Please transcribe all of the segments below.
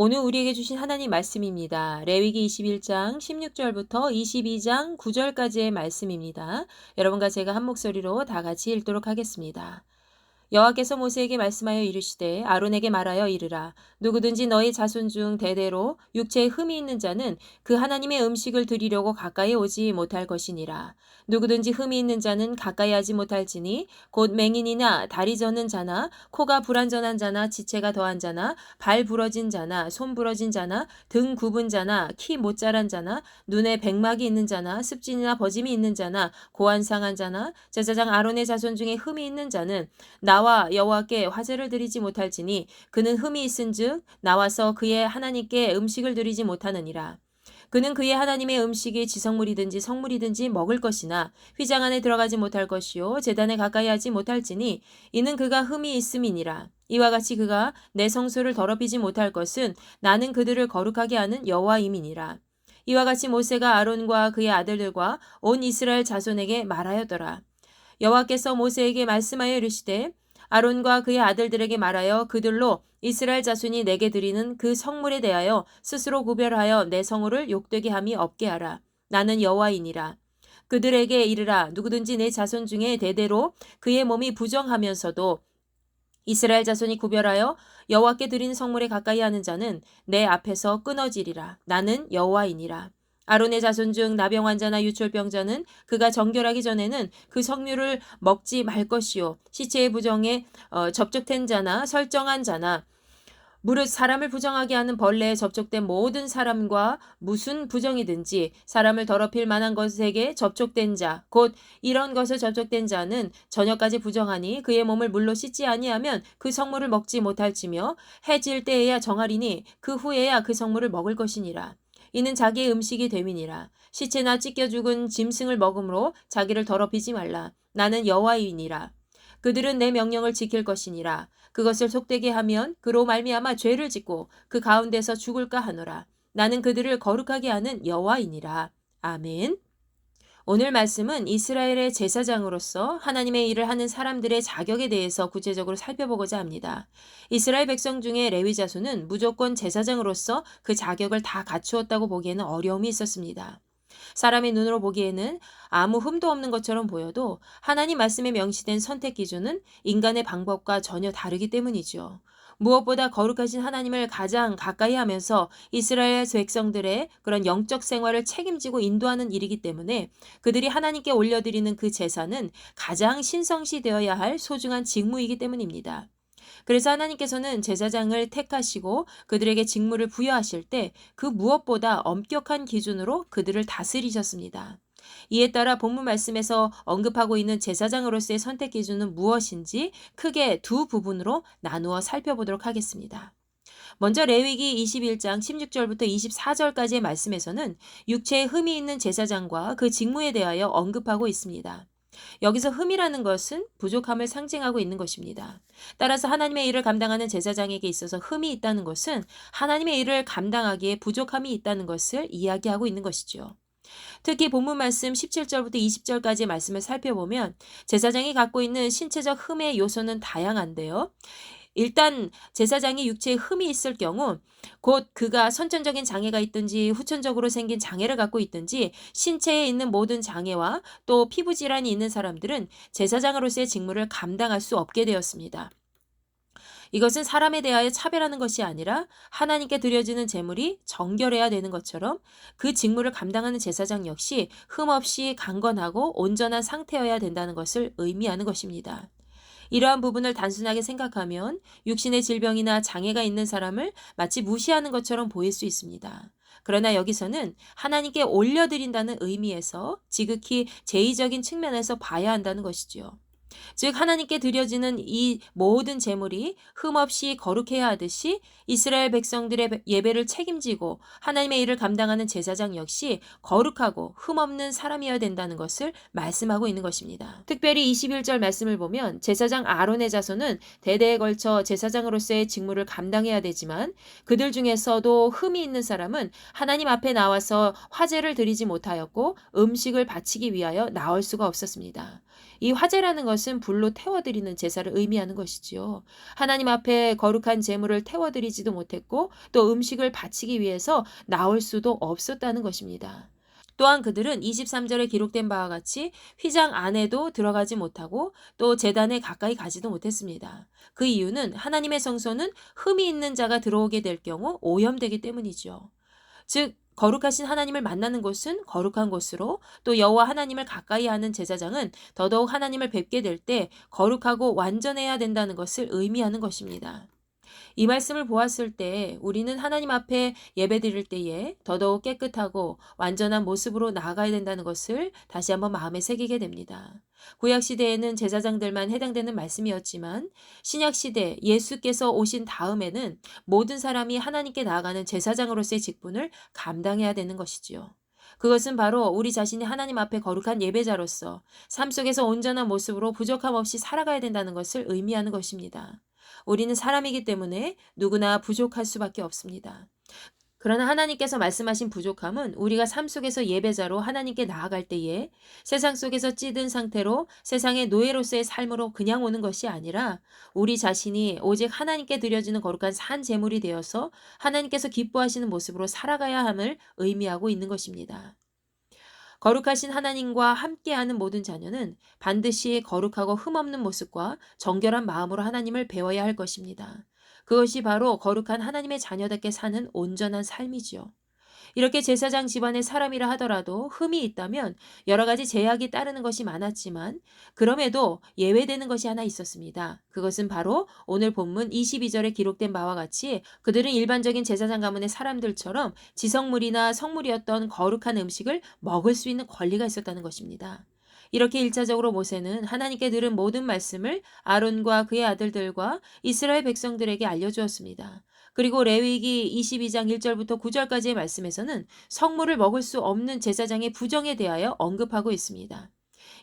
오늘 우리에게 주신 하나님 말씀입니다. 레위기 21장 16절부터 22장 9절까지의 말씀입니다. 여러분과 제가 한 목소리로 다 같이 읽도록 하겠습니다. 여호와께서 모세에게 말씀하여 이르시되 아론에게 말하여 이르라. 누구든지 너희 자손 중 대대로 육체에 흠이 있는 자는 그 하나님의 음식을 드리려고 가까이 오지 못할 것이니라. 누구든지 흠이 있는 자는 가까이 하지 못할지니 곧 맹인이나 다리 저는 자나 코가 불완전한 자나 지체가 더한 자나 발 부러진 자나 손 부러진 자나 등 굽은 자나 키 못 자란 자나 눈에 백막이 있는 자나 습진이나 버짐이 있는 자나 고안 상한 자나 제사장 아론의 자손 중에 흠이 있는 자는 나와 여호와께 화제를 드리지 못할지니 그는 흠이 있은즉 나와서 그의 하나님께 음식을 드리지 못하느니라. 그는 그의 하나님의 음식이 지성물이든지 성물이든지 먹을 것이나 휘장 안에 들어가지 못할 것이요 제단에 가까이 하지 못할지니 이는 그가 흠이 있음이니라. 이와 같이 그가 내 성소를 더럽히지 못할 것은 나는 그들을 거룩하게 하는 여호와임이니라. 이와 같이 모세가 아론과 그의 아들들과 온 이스라엘 자손에게 말하였더라. 여호와께서 모세에게 말씀하여 이르시되 아론과 그의 아들들에게 말하여 그들로 이스라엘 자손이 내게 드리는 그 성물에 대하여 스스로 구별하여 내 성호를 욕되게 함이 없게 하라. 나는 여호와이니라. 그들에게 이르라. 누구든지 내 자손 중에 대대로 그의 몸이 부정하면서도 이스라엘 자손이 구별하여 여호와께 드리는 성물에 가까이 하는 자는 내 앞에서 끊어지리라. 나는 여호와이니라. 아론의 자손 중 나병 환자나 유출병자는 그가 정결하기 전에는 그 성류를 먹지 말 것이요 시체의 부정에 접촉된 자나 설정한 자나 무릇 사람을 부정하게 하는 벌레에 접촉된 모든 사람과 무슨 부정이든지 사람을 더럽힐 만한 것에게 접촉된 자, 곧 이런 것을 접촉된 자는 저녁까지 부정하니 그의 몸을 물로 씻지 아니하면 그 성물을 먹지 못할지며 해질 때에야 정하리니 그 후에야 그 성물을 먹을 것이니라. 이는 자기의 음식이 됨이니라. 시체나 찢겨 죽은 짐승을 먹음으로 자기를 더럽히지 말라. 나는 여호와이니라. 그들은 내 명령을 지킬 것이니라. 그것을 속되게 하면 그로 말미암아 죄를 짓고 그 가운데서 죽을까 하노라. 나는 그들을 거룩하게 하는 여호와이니라. 아멘. 오늘 말씀은 이스라엘의 제사장으로서 하나님의 일을 하는 사람들의 자격에 대해서 구체적으로 살펴보고자 합니다. 이스라엘 백성 중에 레위 자손은 무조건 제사장으로서 그 자격을 다 갖추었다고 보기에는 어려움이 있었습니다. 사람의 눈으로 보기에는 아무 흠도 없는 것처럼 보여도 하나님 말씀에 명시된 선택 기준은 인간의 방법과 전혀 다르기 때문이죠. 무엇보다 거룩하신 하나님을 가장 가까이 하면서 이스라엘 백성들의 그런 영적 생활을 책임지고 인도하는 일이기 때문에 그들이 하나님께 올려드리는 그 제사는 가장 신성시되어야 할 소중한 직무이기 때문입니다. 그래서 하나님께서는 제사장을 택하시고 그들에게 직무를 부여하실 때 그 무엇보다 엄격한 기준으로 그들을 다스리셨습니다. 이에 따라 본문 말씀에서 언급하고 있는 제사장으로서의 선택 기준은 무엇인지 크게 두 부분으로 나누어 살펴보도록 하겠습니다. 먼저 레위기 21장 16절부터 24절까지의 말씀에서는 육체에 흠이 있는 제사장과 그 직무에 대하여 언급하고 있습니다. 여기서 흠이라는 것은 부족함을 상징하고 있는 것입니다. 따라서 하나님의 일을 감당하는 제사장에게 있어서 흠이 있다는 것은 하나님의 일을 감당하기에 부족함이 있다는 것을 이야기하고 있는 것이죠. 특히 본문 말씀 17절부터 20절까지의 말씀을 살펴보면 제사장이 갖고 있는 신체적 흠의 요소는 다양한데요. 일단 제사장이 육체에 흠이 있을 경우 곧 그가 선천적인 장애가 있든지 후천적으로 생긴 장애를 갖고 있든지 신체에 있는 모든 장애와 또 피부 질환이 있는 사람들은 제사장으로서의 직무를 감당할 수 없게 되었습니다. 이것은 사람에 대하여 차별하는 것이 아니라 하나님께 드려지는 제물이 정결해야 되는 것처럼 그 직무를 감당하는 제사장 역시 흠없이 강건하고 온전한 상태여야 된다는 것을 의미하는 것입니다. 이러한 부분을 단순하게 생각하면 육신의 질병이나 장애가 있는 사람을 마치 무시하는 것처럼 보일 수 있습니다. 그러나 여기서는 하나님께 올려드린다는 의미에서 지극히 제의적인 측면에서 봐야 한다는 것이지요. 즉 하나님께 드려지는 이 모든 제물이 흠없이 거룩해야 하듯이 이스라엘 백성들의 예배를 책임지고 하나님의 일을 감당하는 제사장 역시 거룩하고 흠없는 사람이어야 된다는 것을 말씀하고 있는 것입니다. 특별히 21절 말씀을 보면 제사장 아론의 자손은 대대에 걸쳐 제사장으로서의 직무를 감당해야 되지만 그들 중에서도 흠이 있는 사람은 하나님 앞에 나와서 화제를 드리지 못하였고 음식을 바치기 위하여 나올 수가 없었습니다. 이 화제라는 것은 불로 태워드리는 제사를 의미하는 것이지요. 하나님 앞에 거룩한 제물을 태워드리지도 못했고 또 음식을 바치기 위해서 나올 수도 없었다는 것입니다. 또한 그들은 23절에 기록된 바와 같이 휘장 안에도 들어가지 못하고 또 제단에 가까이 가지도 못했습니다. 그 이유는 하나님의 성소는 흠이 있는 자가 들어오게 될 경우 오염되기 때문이죠. 즉 거룩하신 하나님을 만나는 곳은 거룩한 곳으로 또 여호와 하나님을 가까이 하는 제사장은 더더욱 하나님을 뵙게 될 때 거룩하고 완전해야 된다는 것을 의미하는 것입니다. 이 말씀을 보았을 때 우리는 하나님 앞에 예배드릴 때에 더더욱 깨끗하고 완전한 모습으로 나아가야 된다는 것을 다시 한번 마음에 새기게 됩니다. 구약 시대에는 제사장들만 해당되는 말씀이었지만 신약 시대 예수께서 오신 다음에는 모든 사람이 하나님께 나아가는 제사장으로서의 직분을 감당해야 되는 것이지요. 그것은 바로 우리 자신이 하나님 앞에 거룩한 예배자로서 삶 속에서 온전한 모습으로 부족함 없이 살아가야 된다는 것을 의미하는 것입니다. 우리는 사람이기 때문에 누구나 부족할 수밖에 없습니다. 그러나 하나님께서 말씀하신 부족함은 우리가 삶 속에서 예배자로 하나님께 나아갈 때에 세상 속에서 찌든 상태로 세상의 노예로서의 삶으로 그냥 오는 것이 아니라 우리 자신이 오직 하나님께 드려지는 거룩한 산 제물이 되어서 하나님께서 기뻐하시는 모습으로 살아가야 함을 의미하고 있는 것입니다. 거룩하신 하나님과 함께하는 모든 자녀는 반드시 거룩하고 흠없는 모습과 정결한 마음으로 하나님을 배워야 할 것입니다. 그것이 바로 거룩한 하나님의 자녀답게 사는 온전한 삶이지요. 이렇게 제사장 집안의 사람이라 하더라도 흠이 있다면 여러 가지 제약이 따르는 것이 많았지만 그럼에도 예외되는 것이 하나 있었습니다. 그것은 바로 오늘 본문 22절에 기록된 바와 같이 그들은 일반적인 제사장 가문의 사람들처럼 지성물이나 성물이었던 거룩한 음식을 먹을 수 있는 권리가 있었다는 것입니다. 이렇게 1차적으로 모세는 하나님께 들은 모든 말씀을 아론과 그의 아들들과 이스라엘 백성들에게 알려주었습니다. 그리고 레위기 22장 1절부터 9절까지의 말씀에서는 성물을 먹을 수 없는 제사장의 부정에 대하여 언급하고 있습니다.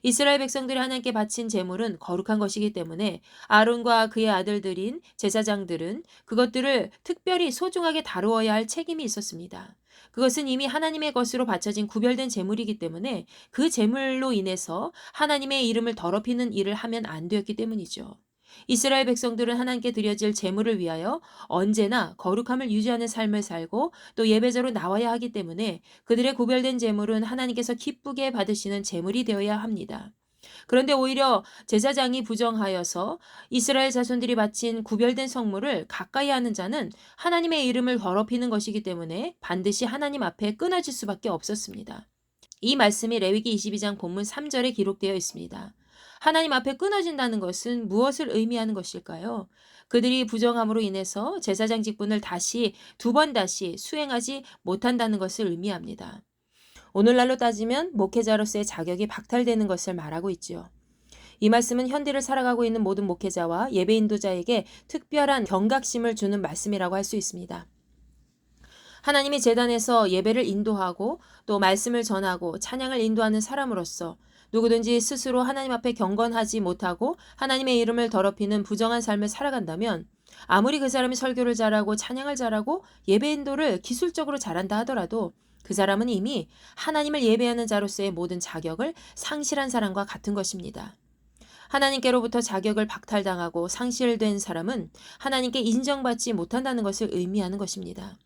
이스라엘 백성들이 하나님께 바친 제물은 거룩한 것이기 때문에 아론과 그의 아들들인 제사장들은 그것들을 특별히 소중하게 다루어야 할 책임이 있었습니다. 그것은 이미 하나님의 것으로 바쳐진 구별된 제물이기 때문에 그 제물로 인해서 하나님의 이름을 더럽히는 일을 하면 안 되었기 때문이죠. 이스라엘 백성들은 하나님께 드려질 제물을 위하여 언제나 거룩함을 유지하는 삶을 살고 또 예배자로 나와야 하기 때문에 그들의 구별된 제물은 하나님께서 기쁘게 받으시는 제물이 되어야 합니다. 그런데 오히려 제사장이 부정하여서 이스라엘 자손들이 바친 구별된 성물을 가까이 하는 자는 하나님의 이름을 더럽히는 것이기 때문에 반드시 하나님 앞에 끊어질 수밖에 없었습니다. 이 말씀이 레위기 22장 본문 3절에 기록되어 있습니다. 하나님 앞에 끊어진다는 것은 무엇을 의미하는 것일까요? 그들이 부정함으로 인해서 제사장 직분을 두 번 다시 수행하지 못한다는 것을 의미합니다. 오늘날로 따지면 목회자로서의 자격이 박탈되는 것을 말하고 있지요. 이 말씀은 현대를 살아가고 있는 모든 목회자와 예배 인도자에게 특별한 경각심을 주는 말씀이라고 할 수 있습니다. 하나님의 제단에서 예배를 인도하고 또 말씀을 전하고 찬양을 인도하는 사람으로서 누구든지 스스로 하나님 앞에 경건하지 못하고 하나님의 이름을 더럽히는 부정한 삶을 살아간다면 아무리 그 사람이 설교를 잘하고 찬양을 잘하고 예배 인도를 기술적으로 잘한다 하더라도 그 사람은 이미 하나님을 예배하는 자로서의 모든 자격을 상실한 사람과 같은 것입니다. 하나님께로부터 자격을 박탈당하고 상실된 사람은 하나님께 인정받지 못한다는 것을 의미하는 것입니다.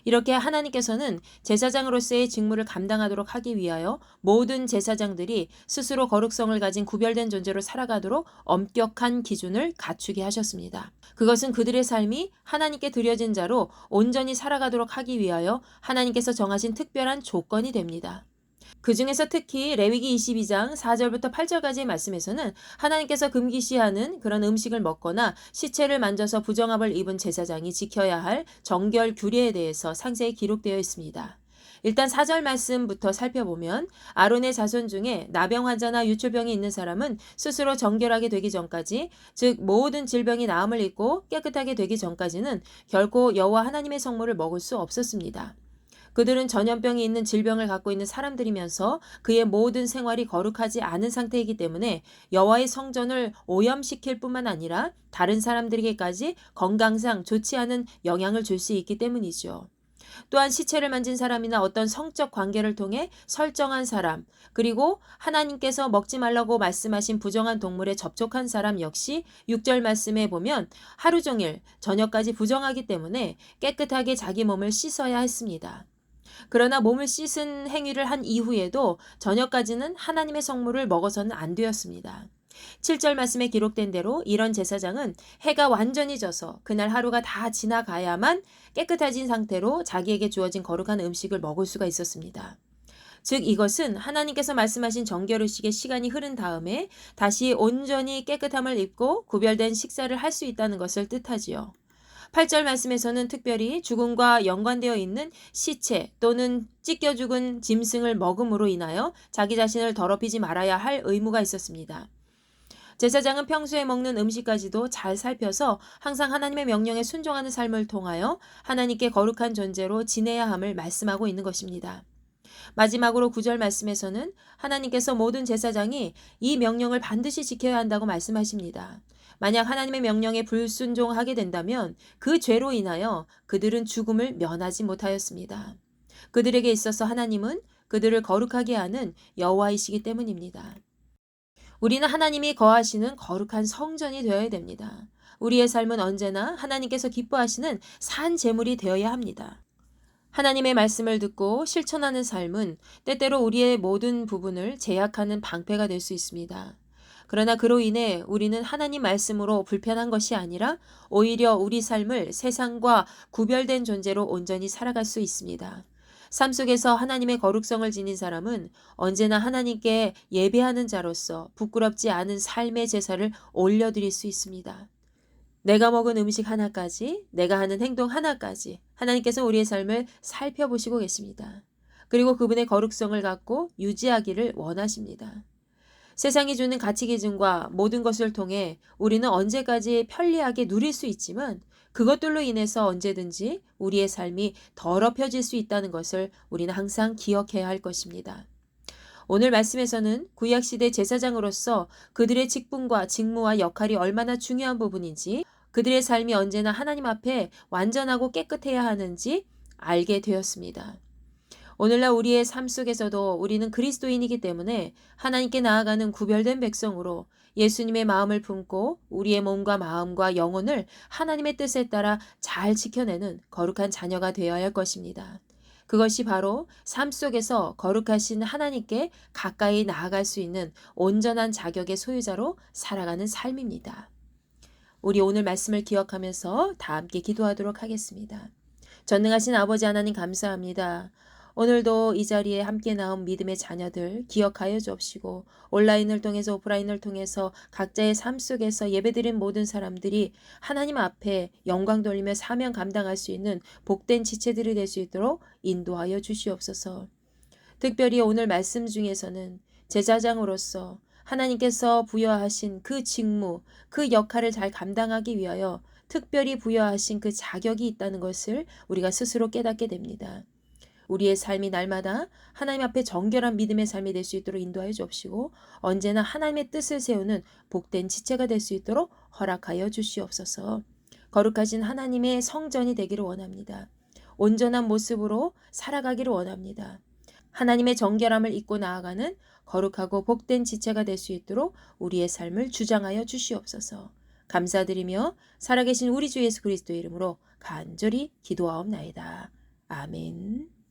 이렇게 하나님께서는 제사장으로서의 직무를 감당하도록 하기 위하여 모든 제사장들이 스스로 거룩성을 가진 구별된 존재로 살아가도록 엄격한 기준을 갖추게 하셨습니다. 그것은 그들의 삶이 하나님께 드려진 자로 온전히 살아가도록 하기 위하여 하나님께서 정하신 특별한 조건이 됩니다. 그 중에서 특히 레위기 22장 4절부터 8절까지의 말씀에서는 하나님께서 금기시하는 그런 음식을 먹거나 시체를 만져서 부정함을 입은 제사장이 지켜야 할 정결 규례에 대해서 상세히 기록되어 있습니다. 일단 4절 말씀부터 살펴보면 아론의 자손 중에 나병 환자나 유초병이 있는 사람은 스스로 정결하게 되기 전까지, 즉 모든 질병이 나음을 입고 깨끗하게 되기 전까지는 결코 여호와 하나님의 성물을 먹을 수 없었습니다. 그들은 전염병이 있는 질병을 갖고 있는 사람들이면서 그의 모든 생활이 거룩하지 않은 상태이기 때문에 여호와의 성전을 오염시킬 뿐만 아니라 다른 사람들에게까지 건강상 좋지 않은 영향을 줄 수 있기 때문이죠. 또한 시체를 만진 사람이나 어떤 성적 관계를 통해 설정한 사람, 그리고 하나님께서 먹지 말라고 말씀하신 부정한 동물에 접촉한 사람 역시 6절 말씀에 보면 하루 종일 저녁까지 부정하기 때문에 깨끗하게 자기 몸을 씻어야 했습니다. 그러나 몸을 씻은 행위를 한 이후에도 저녁까지는 하나님의 성물을 먹어서는 안 되었습니다. 7절 말씀에 기록된 대로 이런 제사장은 해가 완전히 져서 그날 하루가 다 지나가야만 깨끗해진 상태로 자기에게 주어진 거룩한 음식을 먹을 수가 있었습니다. 즉 이것은 하나님께서 말씀하신 정결의식의 시간이 흐른 다음에 다시 온전히 깨끗함을 입고 구별된 식사를 할 수 있다는 것을 뜻하지요. 8절 말씀에서는 특별히 죽음과 연관되어 있는 시체 또는 찢겨 죽은 짐승을 먹음으로 인하여 자기 자신을 더럽히지 말아야 할 의무가 있었습니다. 제사장은 평소에 먹는 음식까지도 잘 살펴서 항상 하나님의 명령에 순종하는 삶을 통하여 하나님께 거룩한 존재로 지내야 함을 말씀하고 있는 것입니다. 마지막으로 9절 말씀에서는 하나님께서 모든 제사장이 이 명령을 반드시 지켜야 한다고 말씀하십니다. 만약 하나님의 명령에 불순종하게 된다면 그 죄로 인하여 그들은 죽음을 면하지 못하였습니다. 그들에게 있어서 하나님은 그들을 거룩하게 하는 여호와이시기 때문입니다. 우리는 하나님이 거하시는 거룩한 성전이 되어야 됩니다. 우리의 삶은 언제나 하나님께서 기뻐하시는 산 제물이 되어야 합니다. 하나님의 말씀을 듣고 실천하는 삶은 때때로 우리의 모든 부분을 제약하는 방패가 될 수 있습니다. 그러나 그로 인해 우리는 하나님 말씀으로 불편한 것이 아니라 오히려 우리 삶을 세상과 구별된 존재로 온전히 살아갈 수 있습니다. 삶 속에서 하나님의 거룩성을 지닌 사람은 언제나 하나님께 예배하는 자로서 부끄럽지 않은 삶의 제사를 올려드릴 수 있습니다. 내가 먹은 음식 하나까지, 내가 하는 행동 하나까지 하나님께서 우리의 삶을 살펴보시고 계십니다. 그리고 그분의 거룩성을 갖고 유지하기를 원하십니다. 세상이 주는 가치 기준과 모든 것을 통해 우리는 언제까지 편리하게 누릴 수 있지만 그것들로 인해서 언제든지 우리의 삶이 더럽혀질 수 있다는 것을 우리는 항상 기억해야 할 것입니다. 오늘 말씀에서는 구약시대 제사장으로서 그들의 직분과 직무와 역할이 얼마나 중요한 부분인지, 그들의 삶이 언제나 하나님 앞에 완전하고 깨끗해야 하는지 알게 되었습니다. 오늘날 우리의 삶 속에서도 우리는 그리스도인이기 때문에 하나님께 나아가는 구별된 백성으로 예수님의 마음을 품고 우리의 몸과 마음과 영혼을 하나님의 뜻에 따라 잘 지켜내는 거룩한 자녀가 되어야 할 것입니다. 그것이 바로 삶 속에서 거룩하신 하나님께 가까이 나아갈 수 있는 온전한 자격의 소유자로 살아가는 삶입니다. 우리 오늘 말씀을 기억하면서 다 함께 기도하도록 하겠습니다. 전능하신 아버지 하나님 감사합니다. 오늘도 이 자리에 함께 나온 믿음의 자녀들 기억하여 주옵시고 온라인을 통해서 오프라인을 통해서 각자의 삶 속에서 예배드린 모든 사람들이 하나님 앞에 영광 돌리며 사명 감당할 수 있는 복된 지체들이 될 수 있도록 인도하여 주시옵소서. 특별히 오늘 말씀 중에서는 제사장으로서 하나님께서 부여하신 그 직무, 그 역할을 잘 감당하기 위하여 특별히 부여하신 그 자격이 있다는 것을 우리가 스스로 깨닫게 됩니다. 우리의 삶이 날마다 하나님 앞에 정결한 믿음의 삶이 될 수 있도록 인도하여 주옵시고 언제나 하나님의 뜻을 세우는 복된 지체가 될 수 있도록 허락하여 주시옵소서. 거룩하신 하나님의 성전이 되기를 원합니다. 온전한 모습으로 살아가기를 원합니다. 하나님의 정결함을 잊고 나아가는 거룩하고 복된 지체가 될 수 있도록 우리의 삶을 주장하여 주시옵소서. 감사드리며 살아계신 우리 주 예수 그리스도의 이름으로 간절히 기도하옵나이다. 아멘.